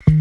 Hey,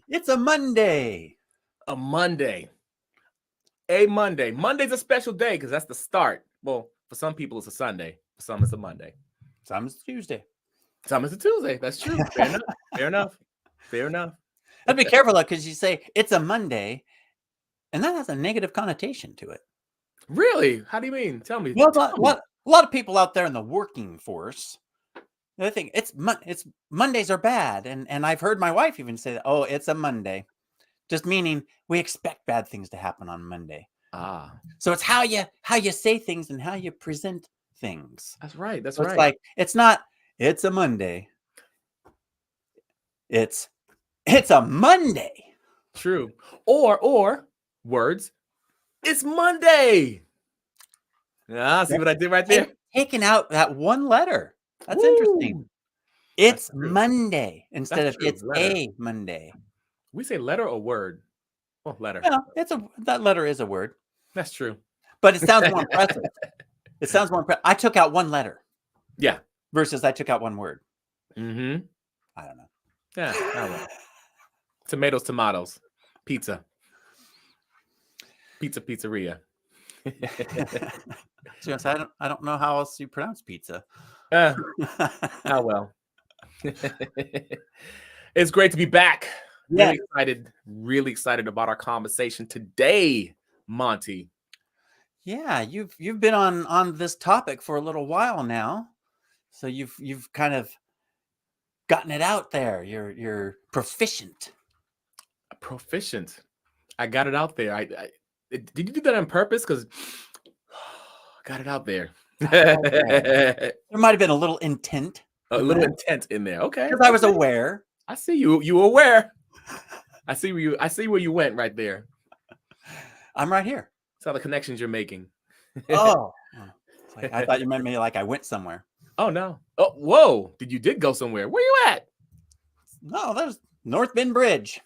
it's a Monday. A Monday. A Monday. Monday's a special day because that's the start. Well, for some people, it's a Sunday. For some, it's a Monday. Some it's Tuesday. Some it's a Tuesday. That's true. Fair enough. Fair enough. Fair enough. And be careful, because you say it's a Monday, and that has a negative connotation to it. Really? How do you mean? Tell me. Well, a lot of people out there in the working force, they think it's Mondays are bad, and I've heard my wife even say that. Oh, it's a Monday, just meaning we expect bad things to happen on Monday. So it's how you say things and how you present things. That's right. That's so right. It's like it's not. It's a Monday. It's a Monday. True. Or words. It's Monday. See what I did right there? Taking out that one letter. That's interesting. It's Monday instead of it's a Monday. We say letter or word? Oh, letter. Yeah, that letter is a word. That's true. But it sounds more impressive. It sounds more impressive. I took out one letter. Yeah. Versus I took out one word. Mm-hmm. I don't know. Yeah. I don't know. Tomatoes. Pizza. Pizzeria. So I don't know how else you pronounce pizza. Oh well. It's great to be back. Yeah. Really excited about our conversation today, Monty. Yeah, you've been on this topic for a little while now. So you've kind of gotten it out there. You're proficient. Proficient. I got it out there. Did you do that on purpose? Because I got it out there. There might have been a little intent. Intent in there. Okay. Because I was aware. I see you. You were aware. I see where you went right there. I'm right here. That's how the connections you're making. Oh. I thought you meant me like I went somewhere. Oh, no. Oh, whoa. Did go somewhere? Where you at? No, that was North Bend Bridge.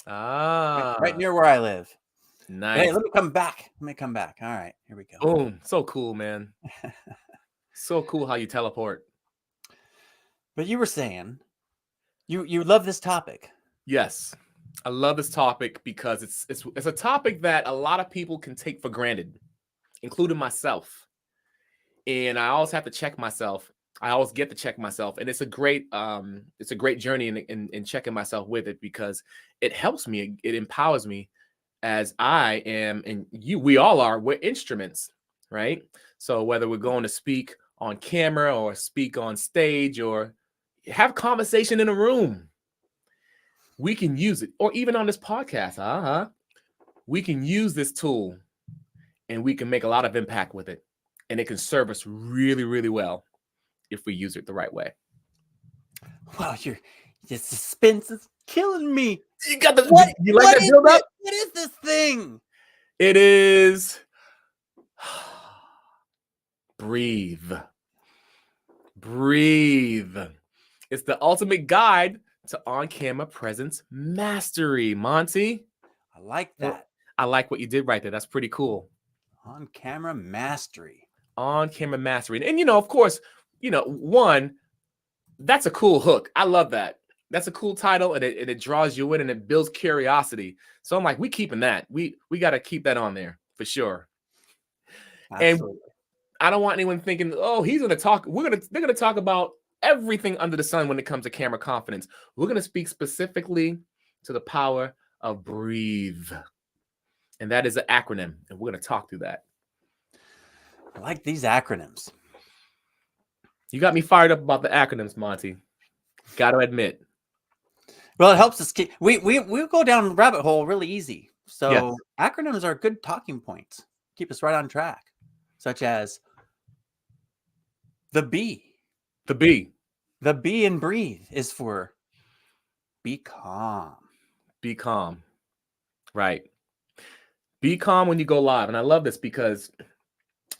Right near where I live. Nice. Hey, let me come back. All right, here we go. Boom. So cool, man. So cool how you teleport. But you were saying you love this topic. Yes. I love this topic because it's a topic that a lot of people can take for granted, including myself. And I always have to check myself. I always get to check myself. And it's a great journey in checking myself with it, because it helps me. It empowers me, as I am, and we all are, we're instruments, right? So whether we're going to speak on camera or speak on stage or have conversation in a room, we can use it. Or even on this podcast, we can use this tool and we can make a lot of impact with it. And it can serve us really, really well if we use it the right way. Wow, your suspense is killing me. You got the what? You like that build up? What is this thing? It is breathe. Breathe. It's the ultimate guide to on-camera presence mastery, Monty. I like that. I like what you did right there. That's pretty cool. On-camera mastery. On-camera mastery. And, of course, one, that's a cool hook. I love that. That's a cool title, and it draws you in and it builds curiosity. So I'm like, we keeping that. We got to keep that on there for sure. Absolutely. And I don't want anyone thinking, oh, he's going to talk. They're going to talk about everything under the sun when it comes to camera confidence. We're going to speak specifically to the power of breathe. And that is an acronym. And we're going to talk through that. I like these acronyms. You got me fired up about the acronyms, Monty. Got to admit. Well, it helps us keep we go down the rabbit hole really easy. So Yes. acronyms are good talking points. Keep us right on track. Such as the B. The B. The B in breathe is for be calm. Be calm. Right. Be calm when you go live. And I love this because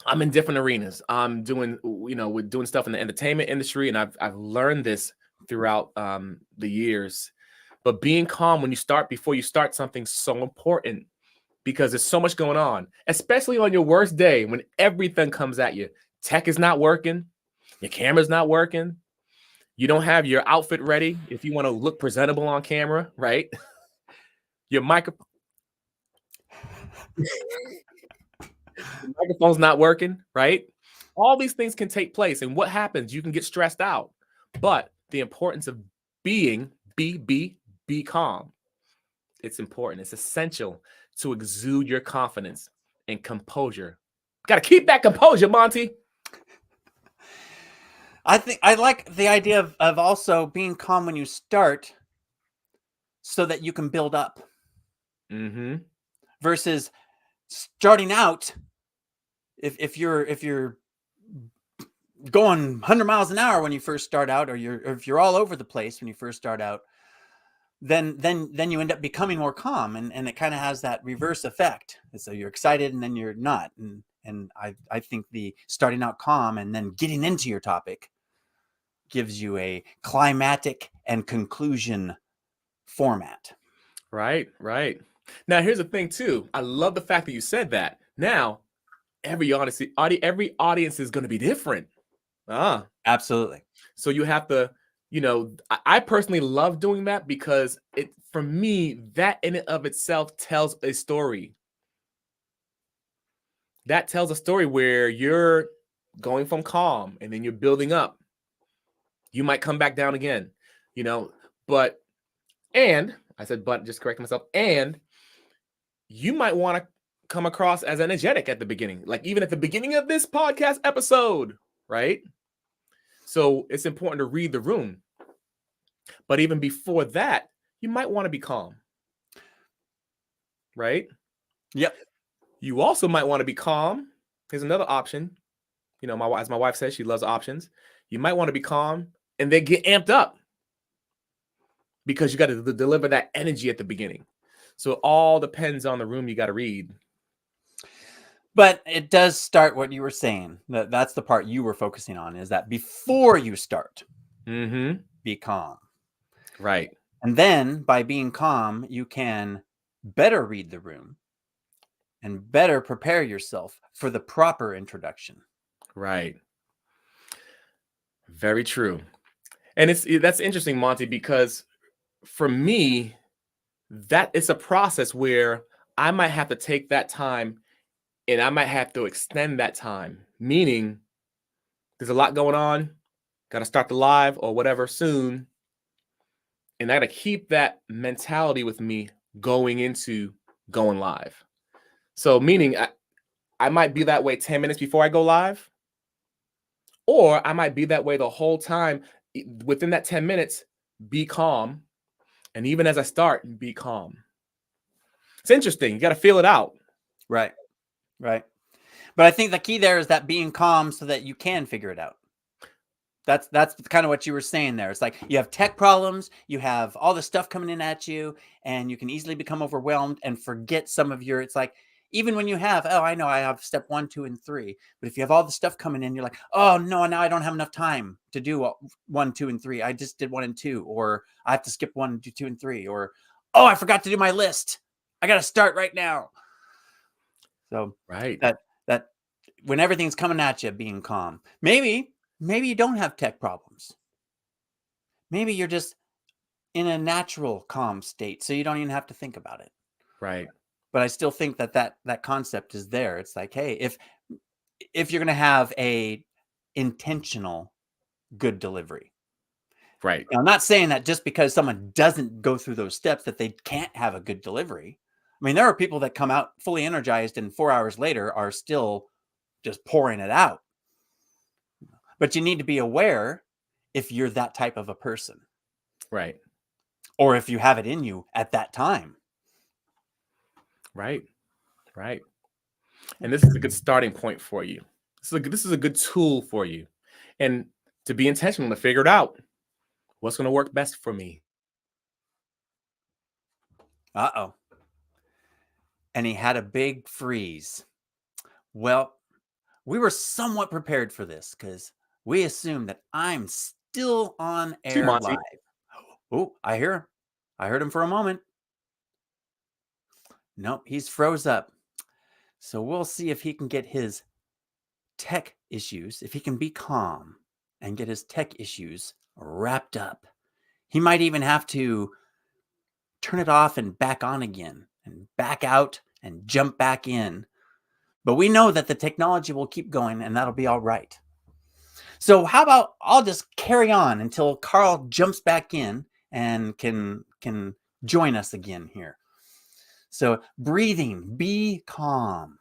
I'm in different arenas. I'm doing, we're doing stuff in the entertainment industry, and I've learned this throughout the years. But being calm when you start, before you start something, so important because there's so much going on, especially on your worst day when everything comes at you. Tech is not working, your camera's not working, you don't have your outfit ready if you want to look presentable on camera, right? Your microphone's not working, right? All these things can take place. And what happens? You can get stressed out. But the importance of be calm. It's important. It's essential to exude your confidence and composure. Got to keep that composure, Monty. I think I like the idea of also being calm when you start so that you can build up Mm-hmm. versus starting out if you're going 100 miles an hour when you first start out, or if you're all over the place when you first start out, then you end up becoming more calm, and it kind of has that reverse effect. So you're excited and then you're not. And I think the starting out calm and then getting into your topic gives you a climatic and conclusion format. Right, right. Now, here's the thing, too. I love the fact that you said that. Now, every audience is going to be different. Ah, Absolutely. so you have to, I personally love doing that because for me, that in and of itself tells a story. That tells a story where you're going from calm and then you're building up. You might come back down again, you know, but, and I said, but just correcting myself, and you might want to come across as energetic at the beginning, like even at the beginning of this podcast episode, right? So it's important to read the room. But even before that, you might want to be calm, right? Yep. You also might want to be calm. Here's another option. As my wife says, she loves options. You might want to be calm and then get amped up because you got to deliver that energy at the beginning. So it all depends on the room you got to read. But it does start what you were saying. That's the part you were focusing on, is that before you start, be calm. Right. And then by being calm, you can better read the room and better prepare yourself for the proper introduction. Right. Very true. And that's interesting, Monty, because for me, that is a process where I might have to take that time and I might have to extend that time, meaning there's a lot going on, got to start the live or whatever soon. And I got to keep that mentality with me going into going live. So, meaning I might be that way 10 minutes before I go live, or I might be that way the whole time. Within that 10 minutes, be calm. And even as I start, be calm. It's interesting. You got to feel it out. Right. Right. But I think the key there is that being calm so that you can figure it out. That's kind of what you were saying there. It's like you have tech problems, you have all this stuff coming in at you, and you can easily become overwhelmed and forget some of your. It's like even when you have, oh, I know I have step 1, 2, and 3, but if you have all the stuff coming in, you're like, oh no, now I don't have enough time to do 1, 2, and 3. I just did 1 and 2, or I have to skip 1, 2, and 3, or oh, I forgot to do my list. I got to start right now. So Right. that when everything's coming at you, being calm. Maybe you don't have tech problems. Maybe you're just in a natural calm state, so you don't even have to think about it. Right. But I still think that concept is there. It's like, hey, if you're going to have a intentional good delivery. Right. Now, I'm not saying that just because someone doesn't go through those steps that they can't have a good delivery. I mean, there are people that come out fully energized and 4 hours later are still just pouring it out. But you need to be aware if you're that type of a person, Right. or if you have it in you at that time. Right. Right. And this is a good starting point for you. This is a good tool for you. And to be intentional, to figure it out. What's going to work best for me? Uh-oh. And he had a big freeze. Well, we were somewhat prepared for this because we assumed that I'm still on Too, air Monty. live. Oh, I hear him. I heard him for a moment. Nope, he's froze up. So we'll see if he can get his tech issues, if he can be calm and get his tech issues wrapped up. He might even have to turn it off and back on again, and back out and jump back in. But we know that the technology will keep going and that'll be all right. So how about I'll just carry on until Carl jumps back in and can join us again here. So breathing, be calm.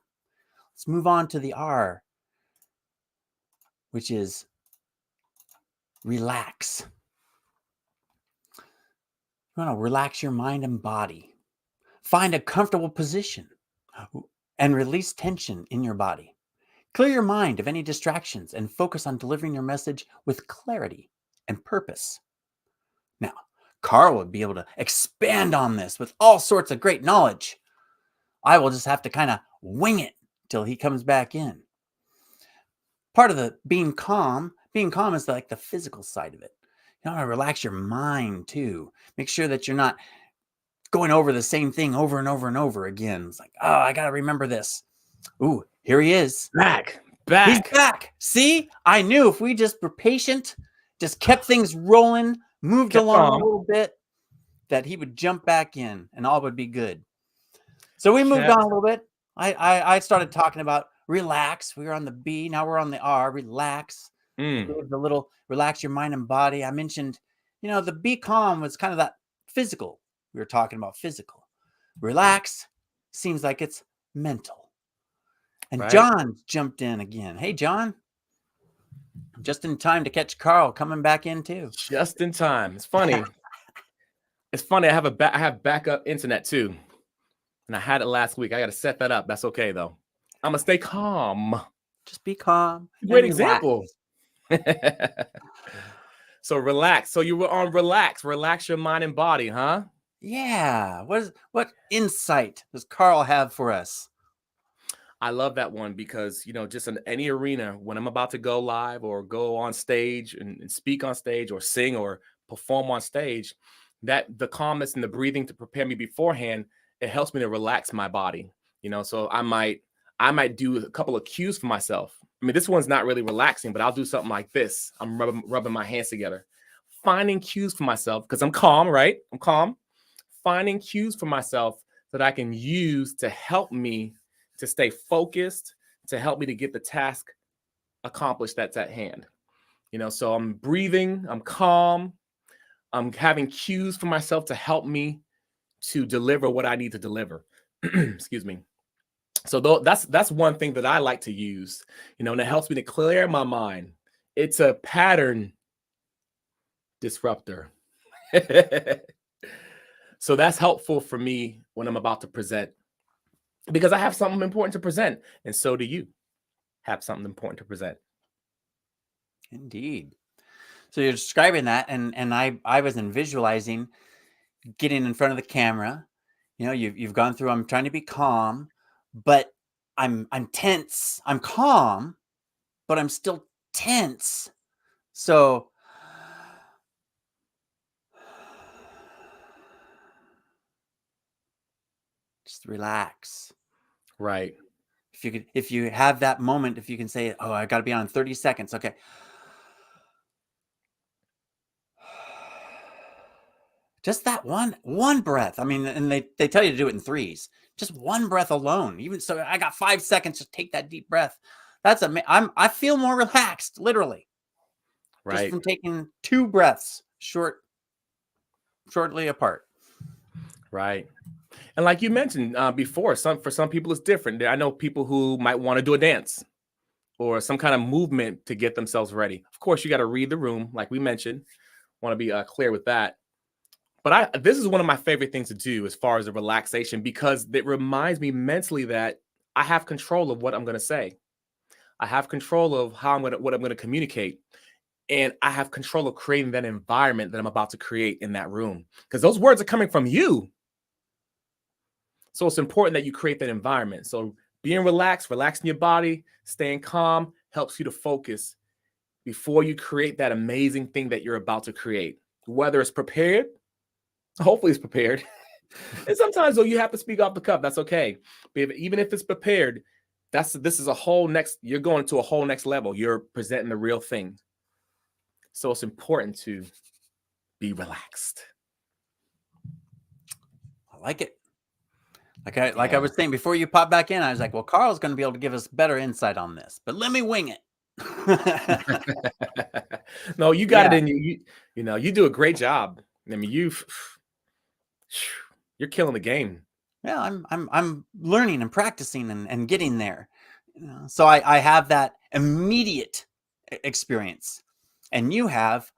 Let's move on to the R, which is relax. You want to relax your mind and body. Find a comfortable position and release tension in your body. Clear your mind of any distractions and focus on delivering your message with clarity and purpose. Now, Carl would be able to expand on this with all sorts of great knowledge. I will just have to kind of wing it till he comes back in. Part of the being calm is like the physical side of it. You want to relax your mind too. Make sure that you're not going over the same thing over and over and over again. It's like, oh, I got to remember this. Ooh, here he is. Back. He's back. See, I knew if we just were patient, just kept things rolling, moved Kept along calm. a little bit, that he would jump back in and all would be good. So we moved Kept. on a little bit. I started talking about relax. We were on the B. Now we're on the R. Relax. The little relax your mind and body. I mentioned, the be calm was kind of that physical. We were talking about physical. Relax seems like it's mental. And Right. John jumped in again. Hey, John. Just in time to catch Carl coming back in too. Just in time. It's funny. It's funny. I have backup internet too. And I had it last week. I got to set that up. That's okay though. I'm gonna stay calm. Just be calm. Great And relax. example. So relax. So you were on relax. Relax your mind and body, huh? Yeah. What insight does Carl have for us? I love that one because, just in any arena, when I'm about to go live or go on stage and speak on stage or sing or perform on stage, that the calmness and the breathing to prepare me beforehand, it helps me to relax my body. So I might do a couple of cues for myself. I mean, this one's not really relaxing, but I'll do something like this. I'm rubbing my hands together, finding cues for myself because I'm calm, right? I'm calm. Finding cues for myself that I can use to help me to stay focused, to help me to get the task accomplished that's at hand. So I'm breathing, I'm calm, I'm having cues for myself to help me to deliver what I need to deliver. Excuse me. So that's one thing that I like to use, and it helps me to clear my mind. It's a pattern disruptor. So that's helpful for me when I'm about to present because I have something important to present, and so do you have something important to present. Indeed. So you're describing that, and I was visualizing getting in front of the camera. You've gone through. I'm trying to be calm, but I'm tense. I'm calm, but I'm still tense. So just relax. Right. If you have that moment, if you can say, oh, I got to be on 30 seconds. Okay. Just that one breath. I mean, and they tell you to do it in threes. Just one breath alone. Even so, I got 5 seconds. Just take that deep breath. I feel more relaxed, literally, just Right. from taking 2 breaths shortly apart. Right. And like you mentioned before, for some people it's different. I know people who might want to do a dance or some kind of movement to get themselves ready. Of course, you got to read the room, like we mentioned. Want to be clear with that. But this is one of my favorite things to do as far as the relaxation, because it reminds me mentally that I have control of what I'm going to say. I have control of what I'm going to communicate, and I have control of creating that environment that I'm about to create in that room, because those words are coming from you. So it's important that you create that environment. So being relaxed, relaxing your body, staying calm helps you to focus before you create that amazing thing that you're about to create. Whether it's prepared, hopefully it's prepared. And sometimes though you have to speak off the cuff. That's okay. But even if it's prepared, this is a whole next. You're going to a whole next level. You're presenting the real thing. So it's important to be relaxed. I like it. Like I was saying before you pop back in, I was like, well, Carl's going to be able to give us better insight on this, but let me wing it. No, you got it in you. You do a great job. I mean, you're killing the game. Yeah, I'm learning and practicing and getting there. So I have that immediate experience, and you have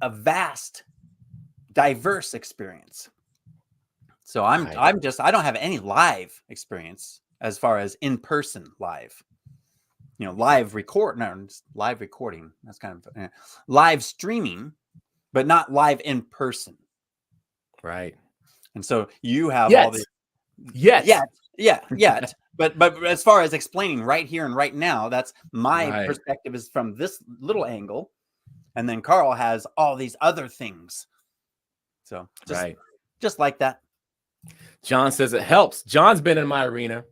a vast, diverse experience. So I don't have any live experience as far as in-person live. Live recording. That's kind of live streaming, but not live in person. Right. And so you have all the yet. But as far as explaining right here and right now, that's my perspective is from this little angle, and then Carl has all these other things. So just like that. John says it helps. John's been in my arena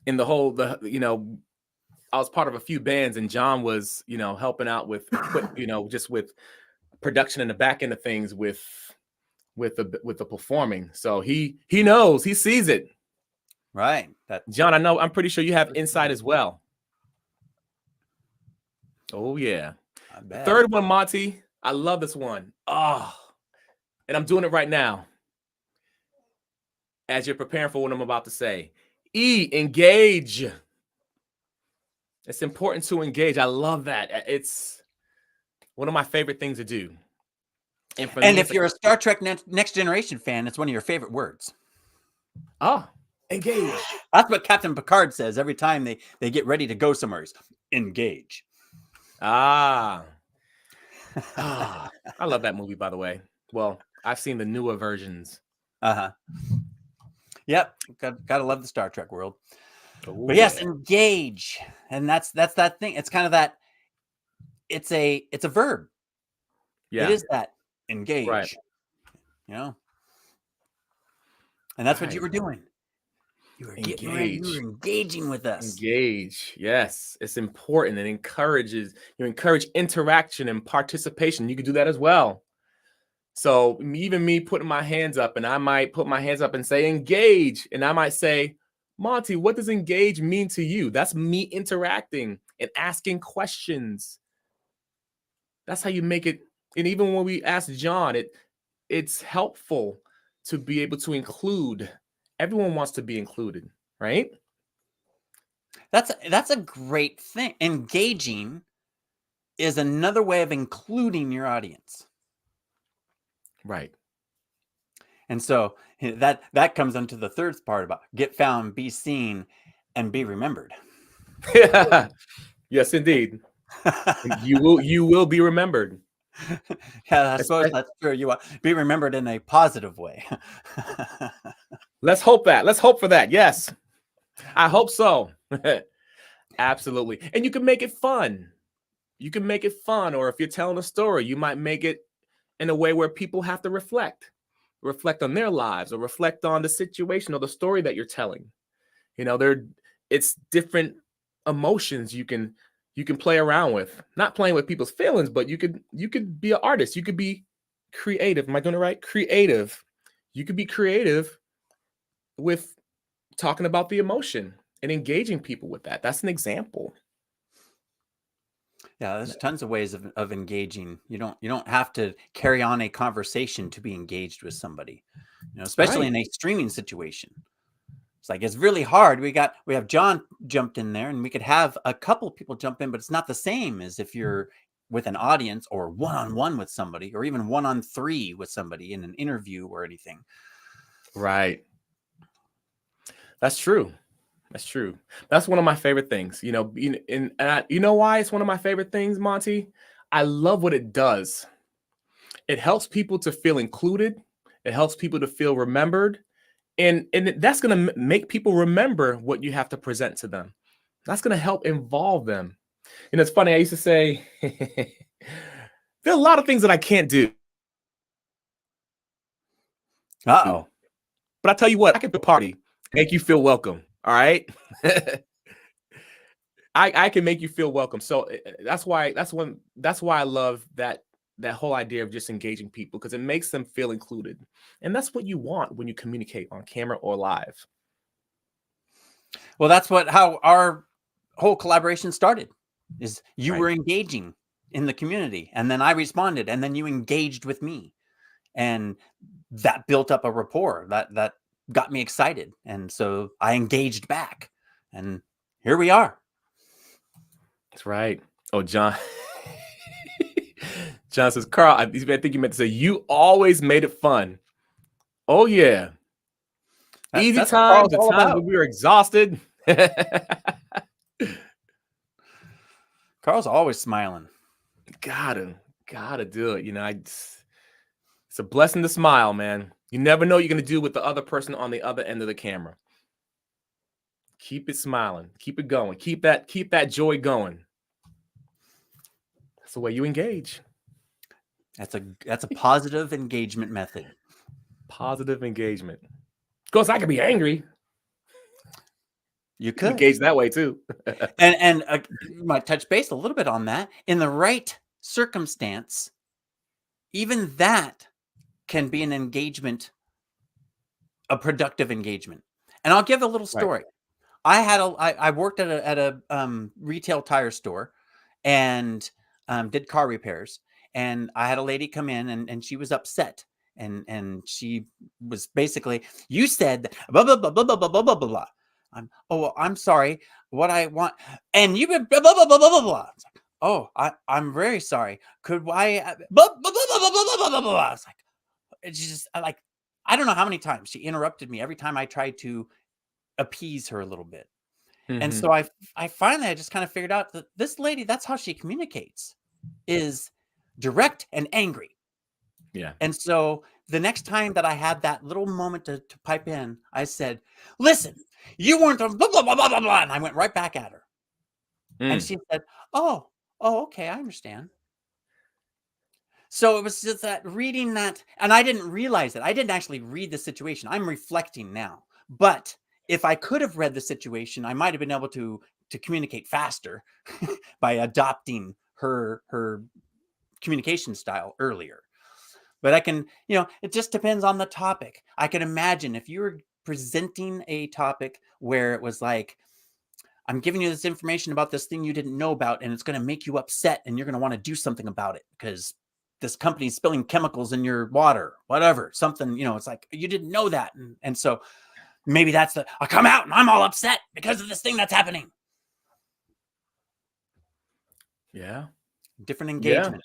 in I was part of a few bands, and John was, helping out with, just with production in the back end of things with the performing. So he knows, he sees it. Right. John, I'm pretty sure you have insight as well. Oh yeah. The third one, Monty. I love this one. Oh, and I'm doing it right now. As you're preparing for what I'm about to say. E, engage. It's important to engage. I love that. It's one of my favorite things to do. And if you're a Star Trek Next Generation fan, it's one of your favorite words. Oh, engage. That's what Captain Picard says every time they get ready to go somewhere. Engage. I love that movie, by the way. Well, I've seen the newer versions. Yep. Gotta love the Star Trek world. Ooh, but yes, engage. And that's that thing. It's kind of that. It's a verb. Yeah. It is that engage. Right. And that's what you were doing. You were getting ready. You were engaging with us. Engage. Yes. It's important. It encourages, you encourage interaction and participation. You can do that as well. So even me putting my hands up, and I might put my hands up and say, engage. And I might say, Monty, what does engage mean to you? That's me interacting and asking questions. That's how you make it. And even when we ask John, it's helpful to be able to include. Everyone wants to be included, right? That's a great thing. Engaging is another way of including your audience. Right. And so that comes into the third part about get found, be seen, and be remembered. Yeah. Yes, indeed. You will be remembered. Yeah, I suppose that's true. You will be remembered in a positive way. Let's hope that. Let's hope for that. Yes. I hope so. Absolutely. And you can make it fun. You can make it fun. Or if you're telling a story, you might make it in a way where people have to reflect on their lives, or reflect on the situation or the story that you're telling. It's different emotions you can play around with. Not playing with people's feelings, but you could be an artist. You could be creative. Am I doing it right? Creative. You could be creative with talking about the emotion and engaging people with that. That's an example. Yeah, there's tons of ways of engaging. You don't have to carry on a conversation to be engaged with somebody, especially in a streaming situation. It's like, it's really hard. We have John jumped in there, and we could have a couple people jump in, but it's not the same as if you're with an audience or one-on-one with somebody, or even 1-on-3 with somebody in an interview or anything. Right. That's true. That's true. That's one of my favorite things, you know, you know why it's one of my favorite things, Monty? I love what it does. It helps people to feel included. It helps people to feel remembered. And that's going to make people remember what you have to present to them. That's going to help involve them. And it's funny, I used to say, there are a lot of things that I can't do. Uh-oh. But I tell you what, I can do a party, make you feel welcome. All right. I can make you feel welcome. So that's why I love that whole idea of just engaging people, because it makes them feel included. And that's what you want when you communicate on camera or live. Well, that's how our whole collaboration started, is you Right. were engaging in the community, and then I responded, and then you engaged with me. And that built up a rapport that got me excited. And so I engaged back, and here we are. That's right. Oh, John. John says, Carl, I think you meant to say, you always made it fun. Oh, yeah. Easy That's what times, Carl's the all times about. when we were exhausted. Carl's always smiling. Gotta do it. You know, it's a blessing to smile, man. You never know what you're going to do with the other person on the other end of the camera. Keep it smiling. Keep it going. Keep that joy going. That's the way you engage. That's a positive engagement method. Positive engagement. Of course, I could be angry. You could engage that way too. and might touch base a little bit on that. In the right circumstance, even that can be an engagement, a productive engagement. And I'll give a little story. Right. I worked at a retail tire store, and did car repairs. And I had a lady come in, and she was upset. And she was basically, you said blah, blah, blah, blah, blah, blah, blah, blah, blah. I'm sorry. What I want. And you blah, blah, blah, blah, blah, blah, blah. It's like, oh, I'm very sorry. Could I, blah, blah, blah, blah, blah, blah, blah, blah, blah. It's like, it's just like, I don't know how many times she interrupted me every time I tried to appease her a little bit. And so I finally, I just kind of figured out that this lady, that's how she communicates, is direct and angry. Yeah. And so the next time that I had that little moment to pipe in, I said, listen, you weren't blah, blah, blah, blah, blah, blah. And I went right back at her. And she said, oh, okay, I understand. So it was just that reading that, and I didn't realize it. I didn't actually read the situation. I'm reflecting now. But if I could have read the situation, I might have been able to communicate faster by adopting her communication style earlier. But I can, it just depends on the topic. I can imagine if you were presenting a topic where it was like, I'm giving you this information about this thing you didn't know about, and it's going to make you upset, and you're going to want to do something about it because this company's spilling chemicals in your water, whatever, something, it's like, you didn't know that. And so maybe that's I'll come out and I'm all upset because of this thing that's happening. Yeah. Different engagement.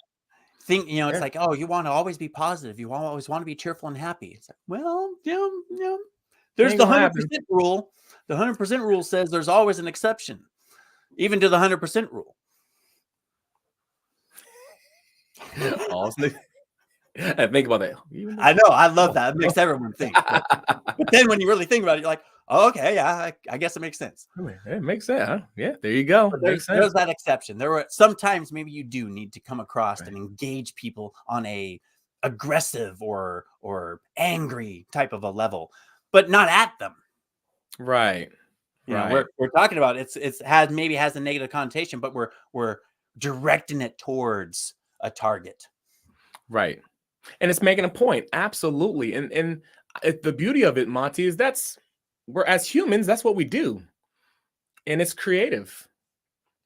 It's like, oh, you want to always be positive. You always want to be cheerful and happy. It's like, well, there's the 100% rule. The 100% rule says there's always an exception, even to the 100% rule. I think about that. I know. I love that. It makes everyone think. But then when you really think about it, you're like, oh, okay, yeah, I guess it makes sense. It makes sense. Huh? Yeah, there you go. There's that exception. There were sometimes maybe you do need to come across and engage people on a aggressive or angry type of a level, but not at them. Right. We're talking about it has a negative connotation, but we're directing it towards a target. Right. And it's making a point. Absolutely. And the beauty of it, Monty, is we're, as humans, that's what we do. And it's creative.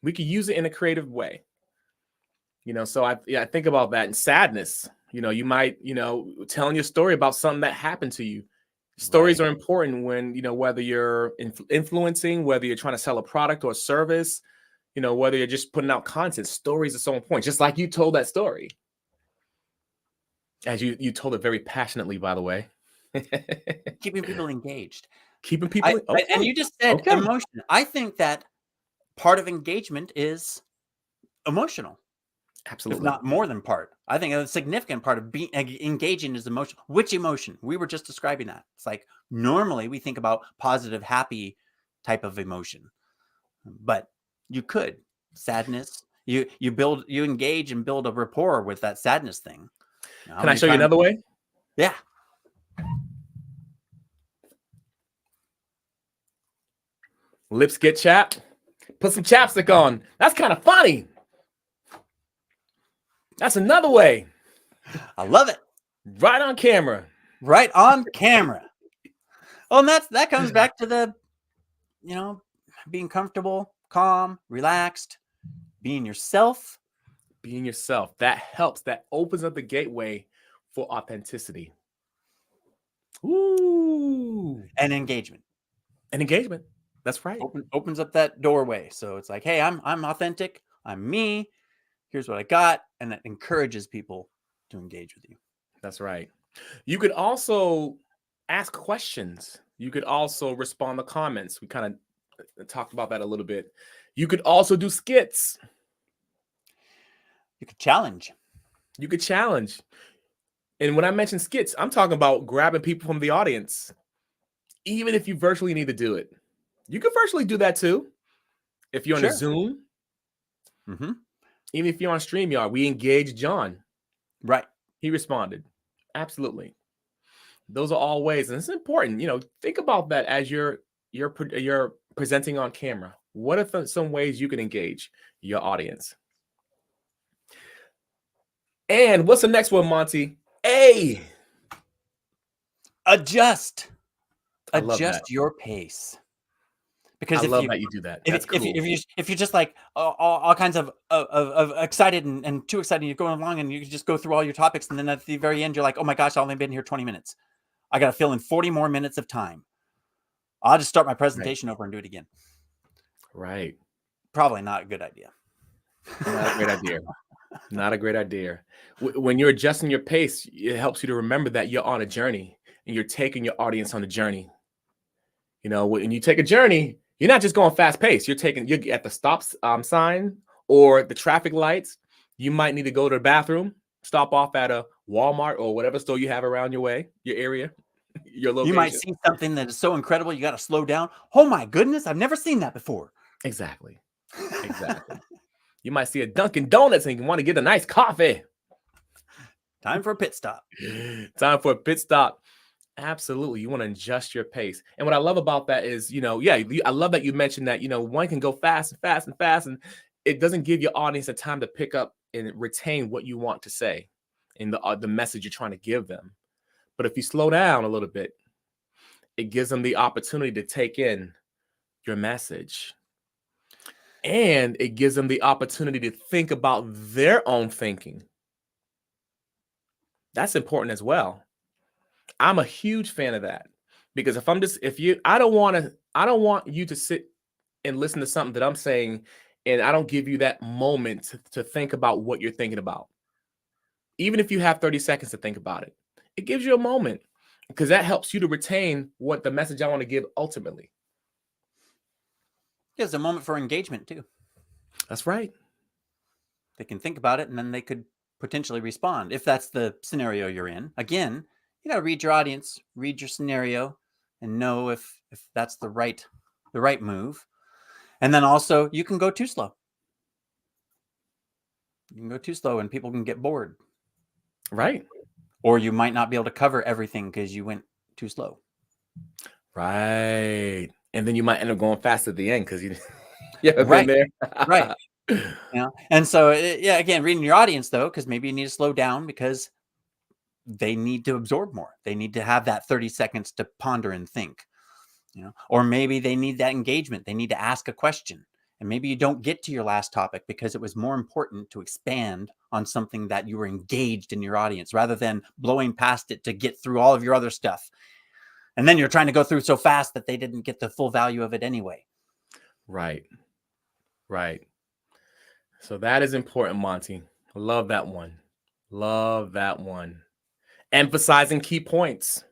We could use it in a creative way. So I think about that. And sadness, you might, telling your story about something that happened to you. Stories Right. are important when, whether you're influencing, whether you're trying to sell a product or a service, whether you're just putting out content. Stories are so important, just like you told that story, as you told it very passionately, by the way. Keeping people engaged. Keeping people And okay. you just said Okay. emotion. I think that part of engagement is emotional, if Absolutely. not more than part. I think a significant part of being engaging is emotion. Which emotion? We were just describing that. It's like normally we think about positive, happy type of emotion, but you could sadness. You engage and build a rapport with that sadness thing. How Can I many show you times? another way? Yeah. Lips get chapped. Put some chapstick on. That's kind of funny. That's another way. I love it. Right on camera. Right on camera. Oh, and that comes back to the, being comfortable, calm, relaxed, being yourself. Being yourself. That helps. That opens up the gateway for authenticity. Ooh. And engagement. And engagement. That's right. Opens up that doorway. So it's like, hey, I'm authentic. I'm me. Here's what I got. And that encourages people to engage with you. That's right. You could also ask questions. You could also respond to comments. We kind of talked about that a little bit. You could also do skits. You could challenge. You could challenge. And when I mention skits, I'm talking about grabbing people from the audience, even if you virtually need to do it. You can virtually do that too. If you're on a Sure. Zoom, Mm-hmm. even if you're on StreamYard, we engaged John. Right. He responded. Absolutely. Those are all ways, and it's important. Think about that as you're presenting on camera. What are some ways you can engage your audience? And what's the next one, Monty? A. Adjust. I love that. Adjust your pace. I Because love that you do that. That's cool. if you're just like all kinds of excited and too excited, you're going along and you just go through all your topics, and then at the very end, you're like, oh my gosh, I've only been here 20 minutes. I got to fill in 40 more minutes of time. I'll just start my presentation over and do it again. Right. Probably not a good idea. Not a great idea. Not a great idea. When you're adjusting your pace, it helps you to remember that you're on a journey and you're taking your audience on a journey. When you take a journey, you're not just going fast pace. You're at the stop sign or the traffic lights. You might need to go to the bathroom, stop off at a Walmart or whatever store you have around your area, your location. You might see something that is so incredible, you got to slow down. Oh my goodness, I've never seen that before. Exactly. You might see a Dunkin' Donuts and you want to get a nice coffee. Time for a pit stop. Time for a pit stop. Absolutely. You want to adjust your pace. And what I love about that is, I love that you mentioned that, one can go fast and fast and fast, and it doesn't give your audience the time to pick up and retain what you want to say in the message you're trying to give them. But if you slow down a little bit, it gives them the opportunity to take in your message. And it gives them the opportunity to think about their own thinking. That's important as well. I'm a huge fan of that, because I don't want you to sit and listen to something that I'm saying and I don't give you that moment to think about what you're thinking about. Even if you have 30 seconds to think about it, it gives you a moment, because that helps you to retain what the message I want to give ultimately. It's a moment for engagement too. That's right. They can think about it and then they could potentially respond if that's the scenario you're in. Again, you got to read your audience, read your scenario, and know if that's the right move. And then also, you can go too slow. You can go too slow and people can get bored. Right. Or you might not be able to cover everything because you went too slow. Right. And then you might end up going fast at the end because you haven't Right. been there. Right. And so, again, reading your audience, though, because maybe you need to slow down because they need to absorb more. They need to have that 30 seconds to ponder and think, or maybe they need that engagement. They need to ask a question. And maybe you don't get to your last topic because it was more important to expand on something that you were engaged in your audience rather than blowing past it to get through all of your other stuff. And then you're trying to go through so fast that they didn't get the full value of it anyway. Right. Right. So that is important, Monty. Love that one. Love that one. Emphasizing key points.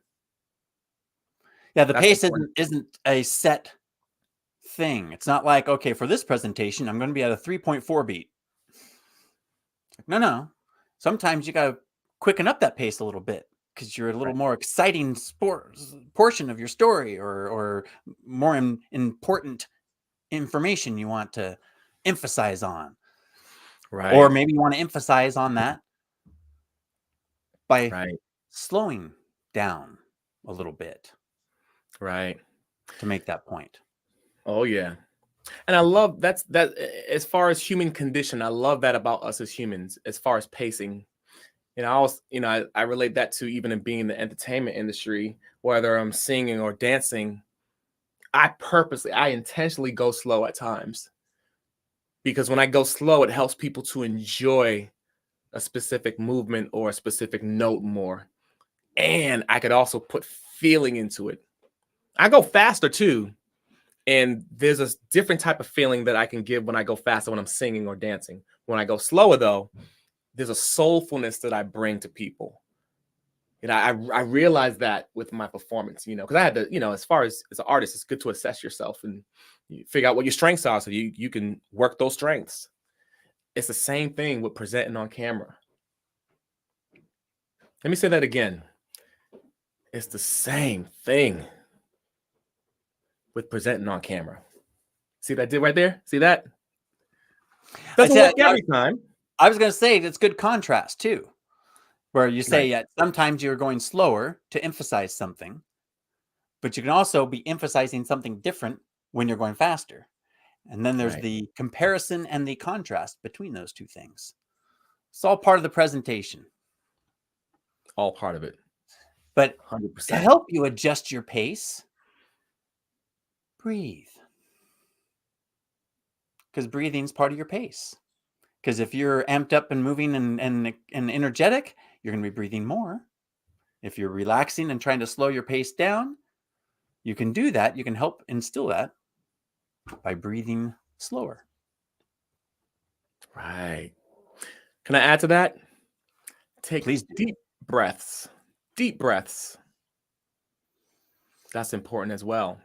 Yeah, the That's pace important. isn't a set thing. It's not like, okay, for this presentation, I'm going to be at a 3.4 beat. No. Sometimes you got to quicken up that pace a little bit because you're a little more exciting portion of your story or more important information you want to emphasize on. Right. Or maybe you want to emphasize on that by Right. slowing down a little bit Right. to make that point. Oh yeah. And I love that as far as human condition, I love that about us as humans, as far as pacing. I also, I relate that to even in being in the entertainment industry, whether I'm singing or dancing, I intentionally go slow at times. Because when I go slow, it helps people to enjoy a specific movement or a specific note more. And I could also put feeling into it. I go faster too. And there's a different type of feeling that I can give when I go faster when I'm singing or dancing. When I go slower, though, there's a soulfulness that I bring to people. I realized that with my performance, because I had to, as far as an artist, it's good to assess yourself and you figure out what your strengths are so you can work those strengths. It's the same thing with presenting on camera. Let me say that again. It's the same thing with presenting on camera. See what I did right there? See that? Doesn't work every time. I was going to say it's good contrast too, where you say, Right. yeah, sometimes you're going slower to emphasize something, but you can also be emphasizing something different when you're going faster. And then there's Right. the comparison and the contrast between those two things. It's all part of the presentation. All part of it. But 100%. to help you adjust your pace, breathe. Because breathing is part of your pace. Because if you're amped up and moving and energetic, you're going to be breathing more. If you're relaxing and trying to slow your pace down, you can do that. You can help instill that by breathing slower. Right. Can I add to that? Take Please do. deep breaths. Deep breaths. That's important as well.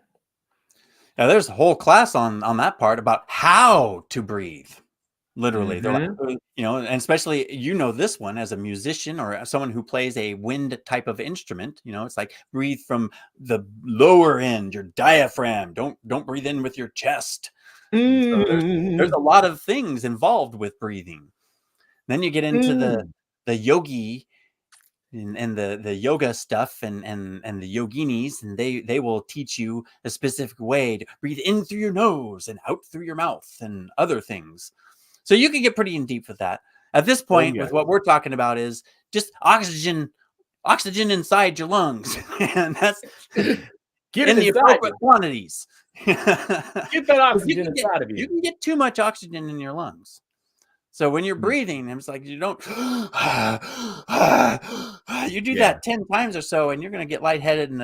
Now, there's a whole class on that part about how to breathe. Literally, they're like, and especially this one as a musician or someone who plays a wind type of instrument. It's like breathe from the lower end, your diaphragm. Don't breathe in with your chest. And so there's a lot of things involved with breathing. Then you get into the yogi and the yoga stuff and the yoginis, and they will teach you a specific way to breathe in through your nose and out through your mouth and other things. So you can get pretty in deep with that. At this point, with what we're talking about is just oxygen inside your lungs. And that's Get in it the inside appropriate you. quantities. Get that oxygen inside of you. You can get too much oxygen in your lungs. So when you're breathing, it's like you don't you do that 10 times or so, and you're going to get lightheaded and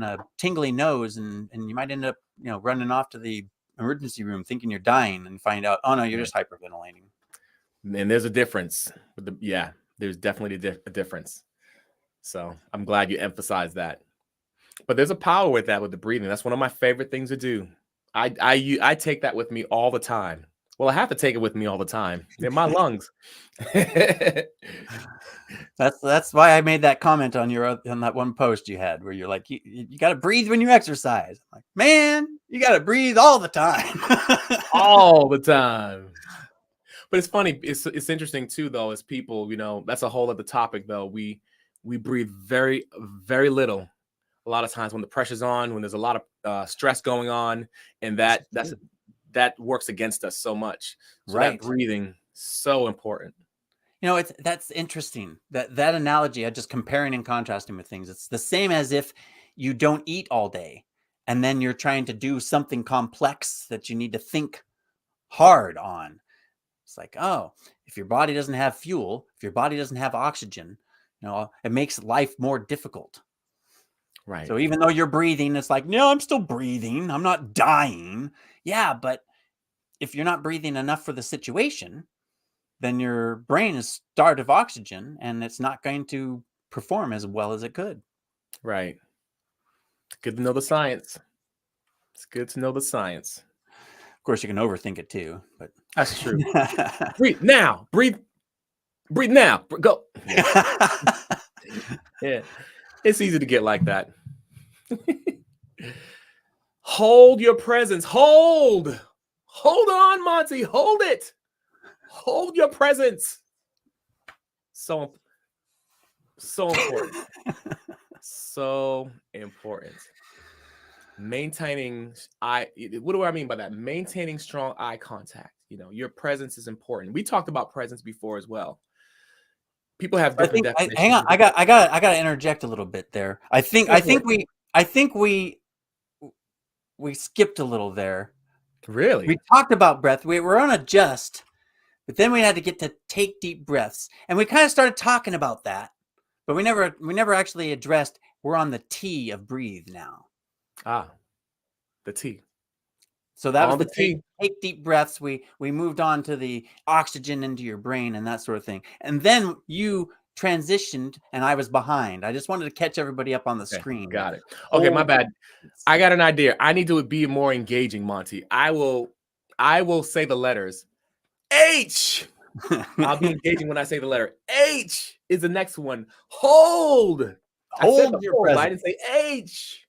a tingly nose, and you might end up running off to the emergency room thinking you're dying and find out, oh no, you're just hyperventilating. And there's a difference. There's definitely a difference. So I'm glad you emphasized that. But there's a power with that, with the breathing. That's one of my favorite things to do. I take that with me all the time. Well, I have to take it with me all the time. They're my lungs. That's why I made that comment on that one post you had where you're like, you got to breathe when you exercise. I'm like, man, you got to breathe all the time. All the time. But it's funny. It's interesting too, though, as people, that's a whole other topic, though. We breathe very, very little. A lot of times when the pressure's on, when there's a lot of stress going on, and that works against us so much. So that breathing, so important. That's interesting. That analogy, just comparing and contrasting with things. It's the same as if you don't eat all day and then you're trying to do something complex that you need to think hard on. It's like, oh, if your body doesn't have fuel, if your body doesn't have oxygen, it makes life more difficult. Right. So even though you're breathing, it's like, no, I'm still breathing. I'm not dying. Yeah, but if you're not breathing enough for the situation, then your brain is starved of oxygen and it's not going to perform as well as it could. Right. It's good to know the science. It's good to know the science. Of course, you can overthink it too, but That's true. Breathe now. Breathe now. Go. Yeah. Yeah. It's easy to get like that. Hold your presence. Hold. Hold on, Monty. Hold it. Hold your presence. So important. So important. Maintaining what do I mean by that? Maintaining strong eye contact. Your presence is important. We talked about presence before as well. People have I different think hang on, definitions. I got to interject a little bit there. I think Go for it. we skipped a little there. Really? We talked about breath. We were on adjust, but then we had to get to take deep breaths, and we kind of started talking about that, but we never actually addressed. We're on the T of breathe now. The T. So that was On the the T. take deep breaths. We moved on to the oxygen into your brain and that sort of thing. And then you transitioned and I was behind. I just wanted to catch everybody up on the Okay, screen. got it. Okay, my Hold. bad. I got an idea. I need to be more engaging, Monty. I will say the letters. H. I'll be engaging when I say the letter. H is the next one. Hold. I said the Hold your hold. I presence. didn't say H.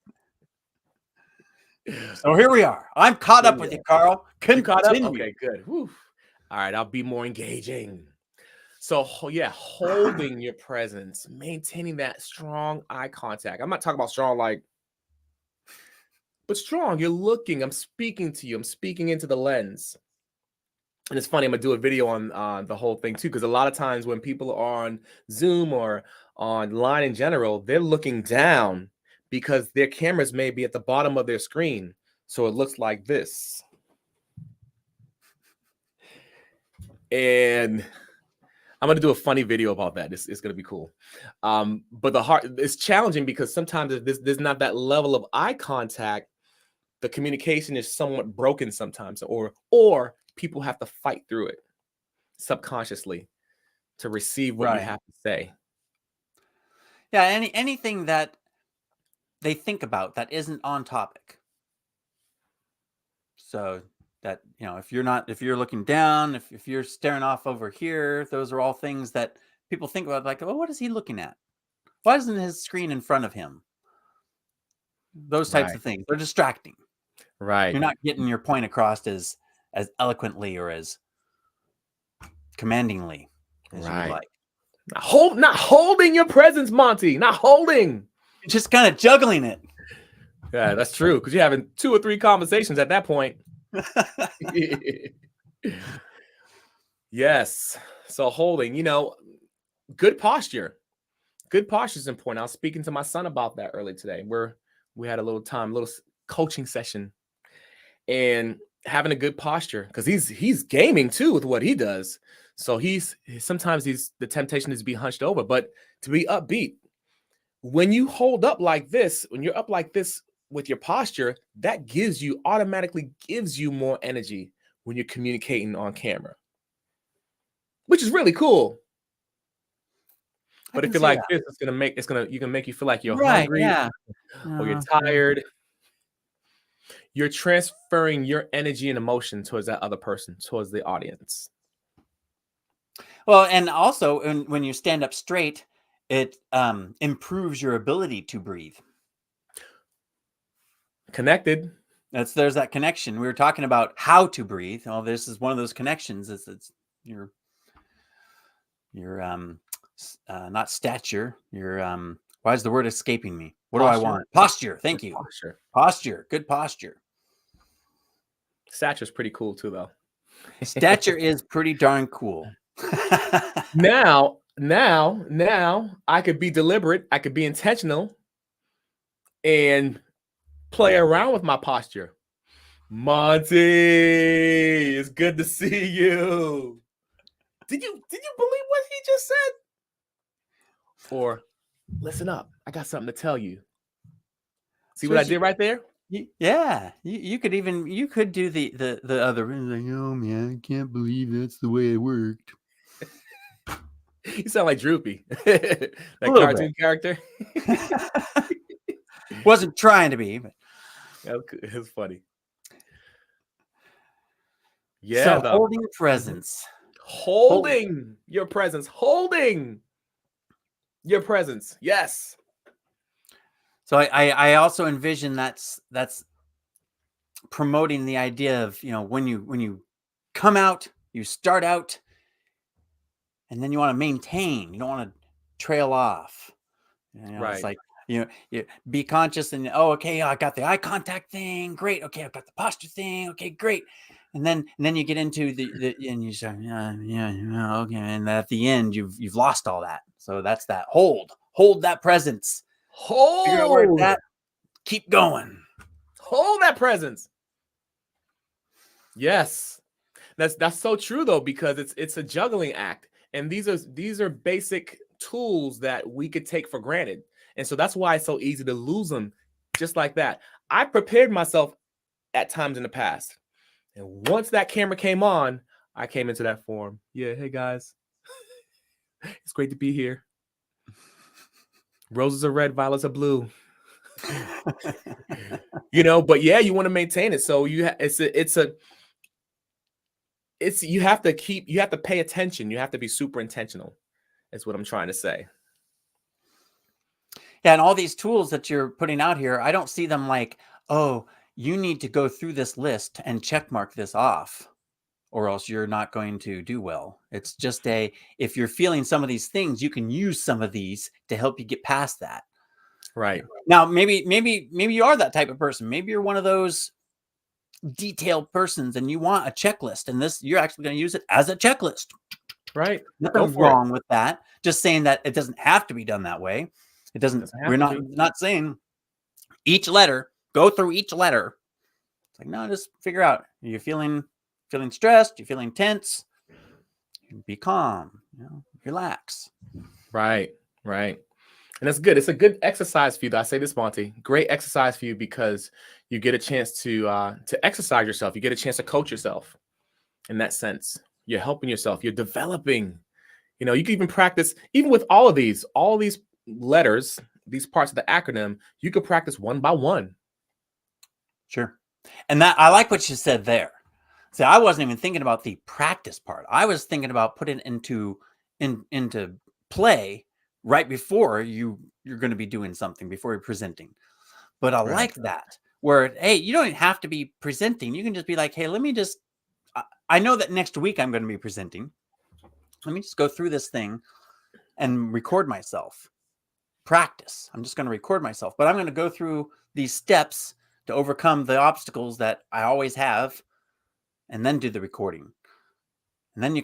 So here we are. I'm caught Here up we with you, are. Carl. You caught up? Continue. Okay, good. Whew. All right, I'll be more engaging. So yeah, holding your presence, maintaining that strong eye contact. I'm not talking about strong but strong. You're looking. I'm speaking to you. I'm speaking into the lens. And it's funny. I'm gonna do a video on the whole thing too, because a lot of times when people are on Zoom or online in general, they're looking down because their cameras may be at the bottom of their screen, so it looks like this. And I'm gonna do a funny video about that. It's gonna be cool. But it's challenging because sometimes if there's not that level of eye contact, the communication is somewhat broken sometimes, or people have to fight through it subconsciously to receive what you Right. have to say. Yeah. Anything that they think about that isn't on topic. So that, if you're looking down, if you're staring off over here, those are all things that people think about, like, oh, what is he looking at? Why isn't his screen in front of him? Those types Right. of things. They're distracting. Right. You're not getting your point across as eloquently or as commandingly as you would Right. like. Not holding your presence, Monty. Not holding. You're just kind of juggling it. Yeah, that's true. Because you're having 2 or 3 conversations at that point. Yes. So holding, good posture. Good posture is important. I was speaking to my son about that earlier today. We had a little coaching session, and having a good posture because he's gaming too with what he does. So sometimes the temptation is to be hunched over, but to be upbeat. When you hold up like this, when you're up like this with your posture, that automatically gives you more energy when you're communicating on camera, which is really cool. I But if can you're see like that. this, you can make you feel like you're Right. hungry Yeah. or you're Yeah. tired. You're transferring your energy and emotion towards that other person, towards the audience. Well, and also when you stand up straight, it improves your ability to breathe. Connected. There's that connection. We were talking about how to breathe. Oh, this is one of those connections. It's your not stature. Your why is the word escaping me? What do I Posture. want? Posture. Thank Good you. posture. Posture. Good posture. Stature's pretty cool too, though. Stature is pretty darn cool. Now, I could be deliberate. I could be intentional and play around with my posture. Monty, it's good to see you. Did you believe what he just said? Or listen up, I got something to tell you. See what I did right there? Yeah, you could even you could do the other like, oh man, I can't believe that's the way it worked. You sound like Droopy, A that little bit. cartoon character. Wasn't trying to be, but It was funny. Yeah, so the holding Mhm. presence. Holding your presence. Holding your presence. Yes. So I also envision that's promoting the idea of, when you come out, you start out, and then you want to maintain. You don't want to trail off. It's Right. like, you be conscious and, oh, okay, I got the eye contact thing. Great. Okay, I've got the posture thing. Okay, great. And then you get into the and you say, yeah, okay. And at the end, you've lost all that. So that's that hold that presence. Figure out where it's Hold. at. Keep going. Hold that presence. Yes. That's so true though, because it's a juggling act. And these are basic tools that we could take for granted. And so that's why it's so easy to lose them just like that. I prepared myself at times in the past. And once that camera came on, I came into that form. Yeah, hey guys. It's great to be here. Roses are red, violets are blue. But yeah, you want to maintain it. So you have to pay attention. You have to be super intentional. Is what I'm trying to say. Yeah, and all these tools that you're putting out here, I don't see them like, oh, you need to go through this list and check mark this off, or else you're not going to do well. It's just if you're feeling some of these things, you can use some of these to help you get past that. Right. Now, maybe you are that type of person. Maybe you're one of those detailed persons and you want a checklist, and you're actually going to use it as a checklist. Right. Go Nothing for it. wrong with that. Just saying that it doesn't have to be done that way. It doesn't. Doesn't have We're to not be. not saying each letter, go through each letter. It's like, no, just figure out. Are you feeling stressed? You feeling tense? Be calm. Relax. Right. Right. And that's good. It's a good exercise for you. I say this, Monty. Great exercise for you because you get a chance to exercise yourself. You get a chance to coach yourself in that sense. You're helping yourself. You're developing. You can even practice, even with all these letters, these parts of the acronym, you could practice one by one. Sure. And that I like what you said there. See, I wasn't even thinking about the practice part. I was thinking about putting into play right before you're going to be doing something, before you're presenting. But I Right. like that, where, hey, you don't even have to be presenting. You can just be like, hey, let me just, I know that next week I'm going to be presenting. Let me just go through this thing and record myself. Practice. I'm just going to record myself, but I'm going to go through these steps to overcome the obstacles that I always have, and then do the recording. And then you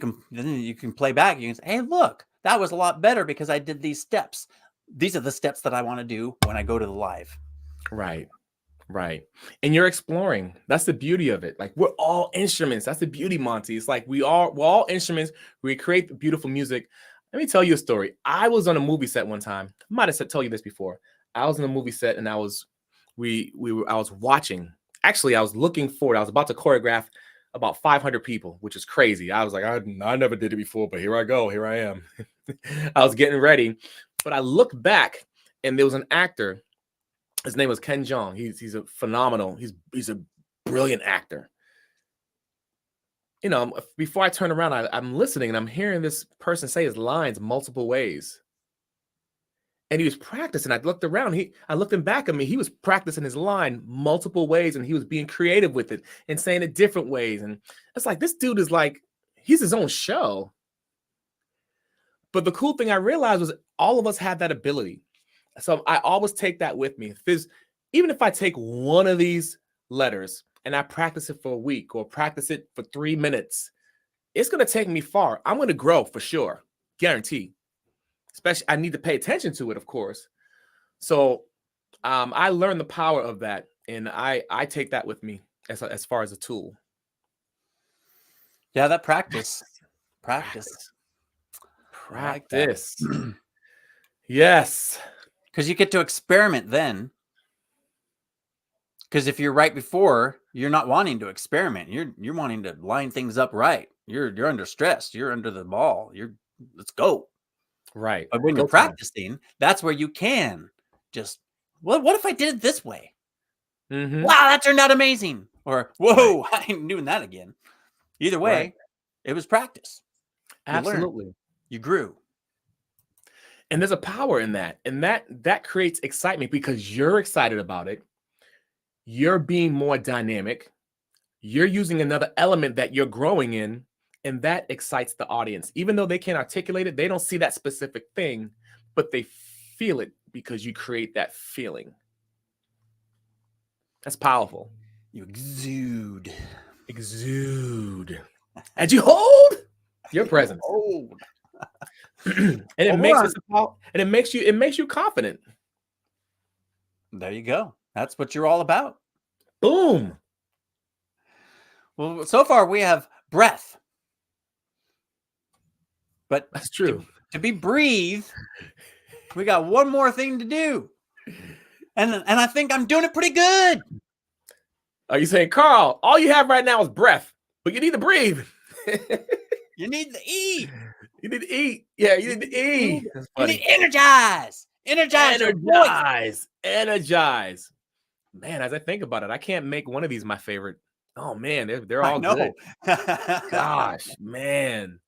can play back. You can say, hey, look, that was a lot better because I did these steps. These are the steps that I want to do when I go to the live. Right. Right. And you're exploring. That's the beauty of it. Like, we're all instruments. That's the beauty, Monty. It's like we're all instruments. We create beautiful music. Let me tell you a story. I was on a movie set one time. I might have told you this before. I was on a movie set and I was watching. Actually, I was looking forward. I was about to choreograph about 500 people, which is crazy. I was like, I never did it before, but here I go. Here I am. I was getting ready, but I looked back and there was an actor. His name was Ken Jeong. He's a phenomenal. He's a brilliant actor. Before I turn around, I'm listening and I'm hearing this person say his lines multiple ways. And he was practicing. I looked around. I looked him back at me. He was practicing his line multiple ways, and he was being creative with it and saying it different ways. And it's like, this dude is like, he's his own show. But the cool thing I realized was all of us have that ability. So I always take that with me. Even if I take one of these letters and I practice it for a week or practice it for 3 minutes, it's going to take me far. I'm going to grow for sure. Guarantee. Especially, I need to pay attention to it, of course. So I learned the power of that, and I take that with me as far as a tool. Yeah, that practice. I like that. Yes. Because you get to experiment then. Because if you're right before, you're not wanting to experiment. You're wanting to line things up right. You're under stress. You're under the ball. Let's go. Right. But when you're Go time. practicing, that's where you can just, what if I did it this way? Mm-hmm. Wow, that turned out amazing. Or, whoa, Right. I ain't doing that again. Either Right. way, it was practice. You learned. Absolutely. You grew. And there's a power in that. And that creates excitement because you're excited about it. You're being more dynamic. You're using another element that you're growing in, and that excites the audience. Even though they can't articulate it, they don't see that specific thing, but they feel it because you create that feeling. That's powerful. You exude. Exude. And you hold your presence. Hold. And it Well, makes it makes you confident. There you go. That's what you're all about. Boom. Well, so far we have breath. But That's true. to be breathe, we got one more thing to do. And I think I'm doing it pretty good. Are you saying, Carl, all you have right now is breath, but you need to breathe. You need to eat. You need to eat. Yeah, you need to eat. That's You funny. need energize. Energize your voice. Energize. Man, as I think about it, I can't make one of these my favorite. Oh man, they're all good. Gosh, man.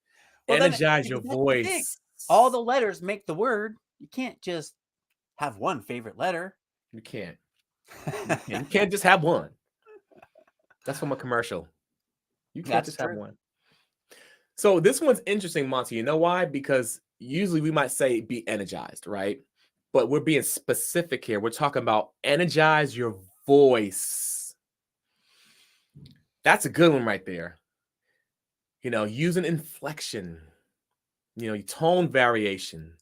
Well, Energize your that's the thing. voice. All the letters make the word. You can't just have one favorite letter. You can't. You can't just have one. That's from a commercial. You can't just have one. So this one's interesting, Monty. You know why? Because usually we might say be energized, right? But we're being specific here. We're talking about energize your voice. That's a good one right there. You know, using inflection, you know, tone variation,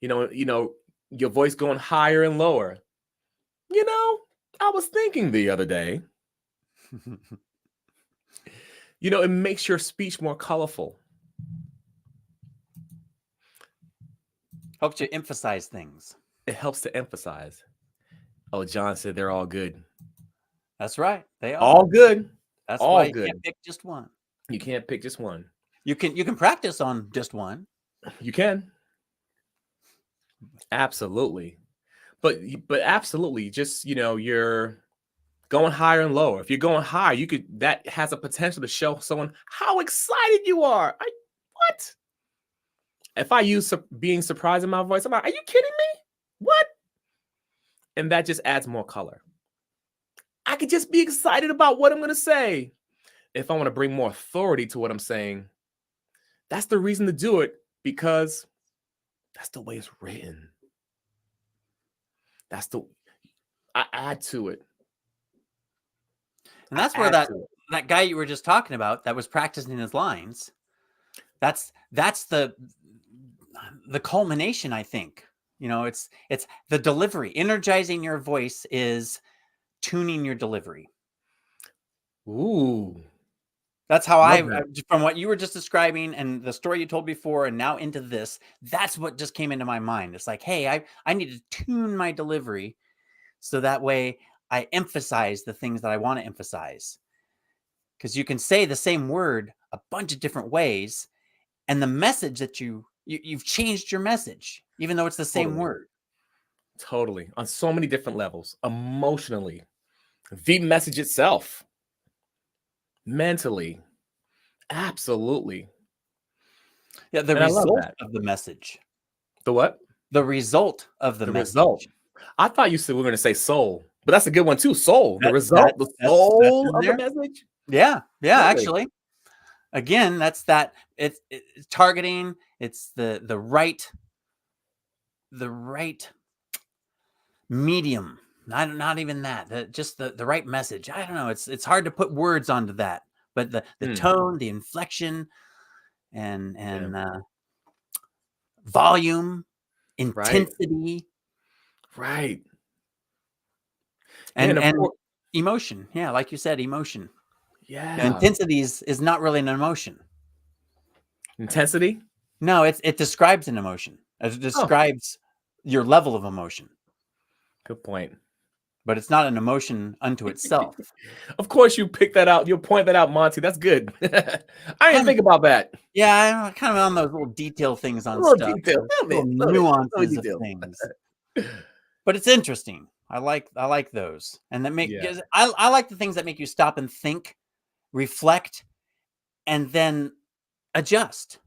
you know, your voice going higher and lower. You know, I was thinking the other day, you know, it makes your speech more colorful. Helps you emphasize things. It helps to emphasize. Oh, John said they're all good. That's right. They are. All good. That's all why good. you can't pick just one. You can't pick just one. You can practice on just one. You can. Absolutely. But absolutely, just, you know, you're going higher and lower. If you're going high, that has a potential to show someone how excited you are. What? If I use being surprised in my voice, I'm like, are you kidding me? What? And that just adds more color. I could just be excited about what I'm going to say. If I want to bring more authority to what I'm saying, that's the reason to do it, because that's the way it's written. I add to it. And that's where that guy you were just talking about that was practicing his lines, that's the culmination, I think. You know, it's the delivery. Energizing your voice is tuning your delivery. Ooh. That's how from what you were just describing and the story you told before and now into this, that's what just came into my mind. It's like, hey, I need to tune my delivery so that way I emphasize the things that I want to emphasize. Because you can say the same word a bunch of different ways, and the message that you've changed your message, even though it's the same word. Totally. On so many different levels. Emotionally, the message itself, mentally, absolutely. Yeah, the result of the message. The what? The result of the message. Result. I thought you said we were going to say soul, but that's a good one too. Soul. The result, the soul of the message. Yeah, really? Actually. Again, that's that. It's targeting. It's the right medium. Not even that. Just the right message. I don't know. It's hard to put words onto that, but the tone, the inflection, and volume, intensity, right, and emotion. Yeah, like you said, emotion. Yeah, intensity is not really an emotion. Intensity? No, it describes an emotion. It describes your level of emotion. Good point. but it's not an emotion unto itself. Of course, you pick that out. You'll point that out, Monty. That's good. I didn't I'm think about that. Yeah, I'm kind of on those little detail things A on little stuff, detail, those a little little bit, a little bit, little nuances of detail. things. But it's interesting. I like those, and that make Yeah. I like the things that make you stop and think, reflect, and then adjust.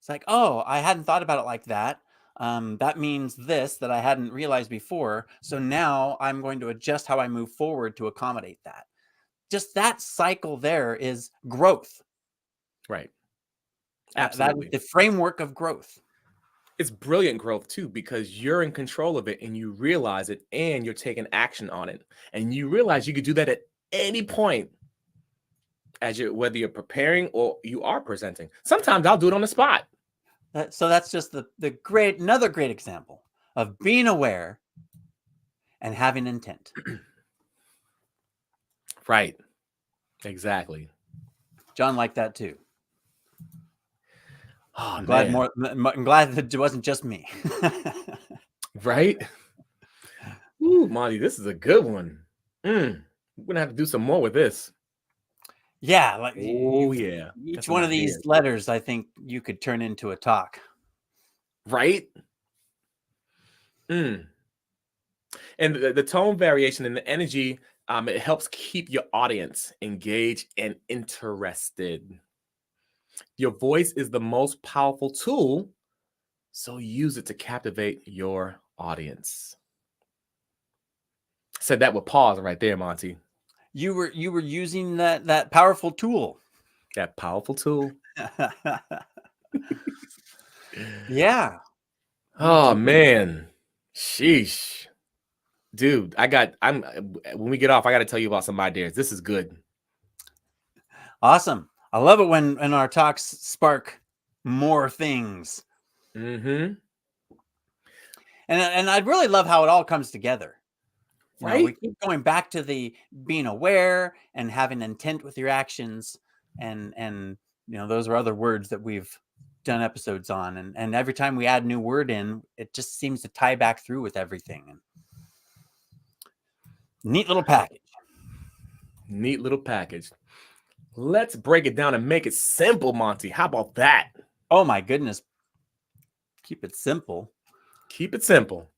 It's like, oh, I hadn't thought about it like that. That means this that I hadn't realized before. So now I'm going to adjust how I move forward to accommodate that. Just that cycle there is growth. Right. That is Absolutely. the framework of growth. It's brilliant growth too, because you're in control of it and you realize it and you're taking action on it. And you realize you could do that at any point as whether you're preparing or you are presenting. Sometimes I'll do it on the spot. So that's just another great example of being aware and having intent. Right. Exactly. John liked that too. Oh, I'm glad man. I'm glad that it wasn't just me. Right? Ooh, Monty, this is a good one. We're gonna have to do some more with this. Yeah, like Oh yeah, got each some one of these ideas. letters, I think you could turn into a talk. Right? And the tone variation and the energy, it helps keep your audience engaged and interested. Your voice is the most powerful tool, so use it to captivate your audience. Said that with pause right there, Monty. You were using that powerful tool. That powerful tool. Yeah. Oh man, sheesh, dude. When we get off, I got to tell you about some ideas. This is good. Awesome. I love it when our talks spark more things. Mm-hmm. And I really love how it all comes together. You know, we Right? keep going back to the being aware and having intent with your actions, and those are other words that we've done episodes on, and every time we add a new word in, it just seems to tie back through with everything. And neat little package. Neat little package. Let's break it down and make it simple, Monty. How about that? Oh my goodness. Keep it simple. Keep it simple.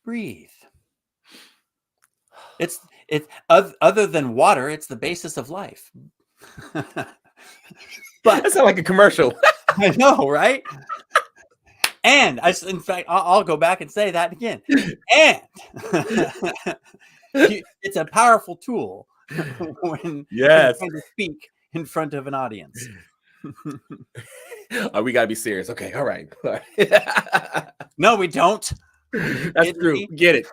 Breathe. It's other than water, it's the basis of life. But that sounds like a commercial. I know, right? And in fact, I'll go back and say that again. And it's a powerful tool when Yes. trying to speak in front of an audience. Oh, we gotta be serious. Okay, all right. No, we don't. That's true. Me? Get it.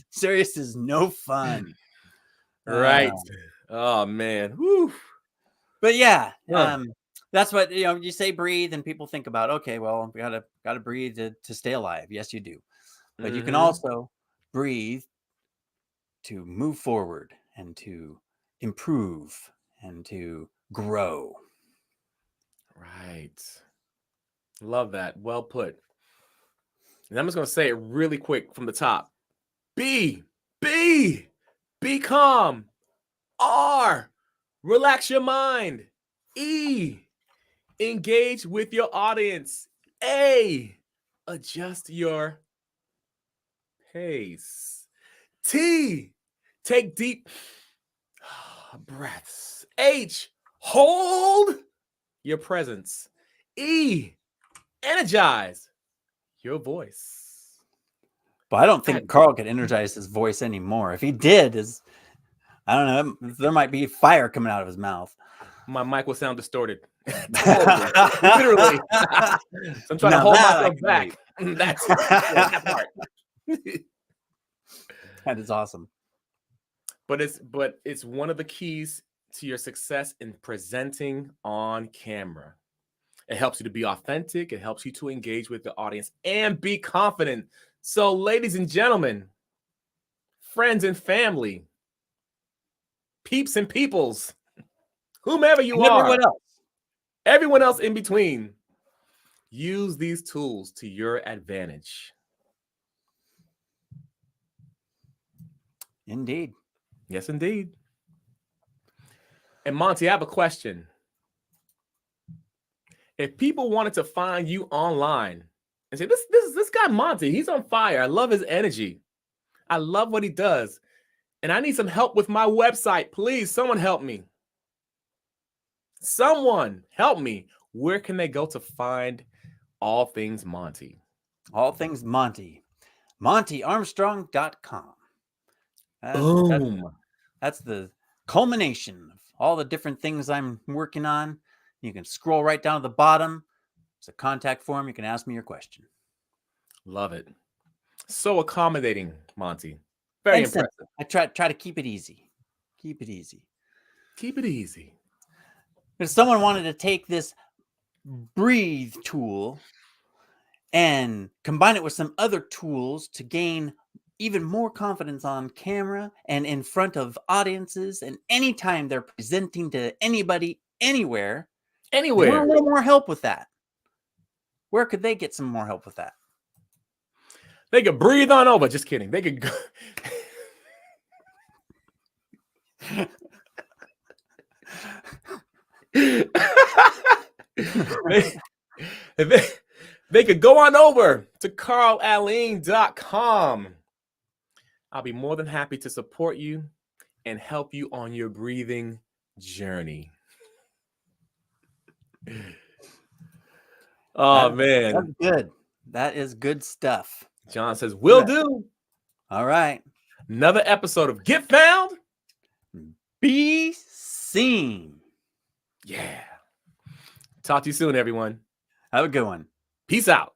Serious is no fun. Right. Oh man. Whew. But yeah, that's what you say. Breathe, and people think about. Okay, well, we gotta breathe to stay alive. Yes, you do. But you can also breathe to move forward and to improve and to grow. Right. Love that. Well put. And I'm just going to say it really quick from the top. Be calm. R, relax your mind. E, engage with your audience. A, adjust your pace. T, take deep breaths. H, hold your presence. E, energize your voice. But I don't think Carl could energize his voice anymore. If he did, I don't know, there might be fire coming out of his mouth. My mic will sound distorted. Totally. Literally. So I'm trying to hold myself back. That's that part. That is awesome. But it's one of the keys to your success in presenting on camera. It helps you to be authentic. It helps you to engage with the audience and be confident. So, ladies and gentlemen, friends and family, peeps and peoples, whomever you are, everyone else in between, use these tools to your advantage. Indeed. Yes, indeed. And Monty, I have a question. If people wanted to find you online and say, this guy Monty, he's on fire. I love his energy. I love what he does. And I need some help with my website. Please, someone help me. Someone help me. Where can they go to find all things Monty? All things Monty. MontyArmstrong.com. Boom. That's the culmination of all the different things I'm working on. You can scroll right down to the bottom. It's a contact form. You can ask me your question. Love it. So accommodating, Monty. Very And impressive. simple. I try to keep it easy. Keep it easy. Keep it easy. If someone wanted to take this breathe tool and combine it with some other tools to gain even more confidence on camera and in front of audiences, and anytime they're presenting to anybody, anywhere, they want Anywhere. a little more help with that. Where could they get some more help with that? They could breathe on over. Just kidding. They could go. they could go on over to carlaleen.com. I'll be more than happy to support you and help you on your breathing journey. Oh, man. That's good. That is good stuff. John says, will do. All right. Another episode of Get Found, Be Seen. Yeah. Talk to you soon, everyone. Have a good one. Peace out.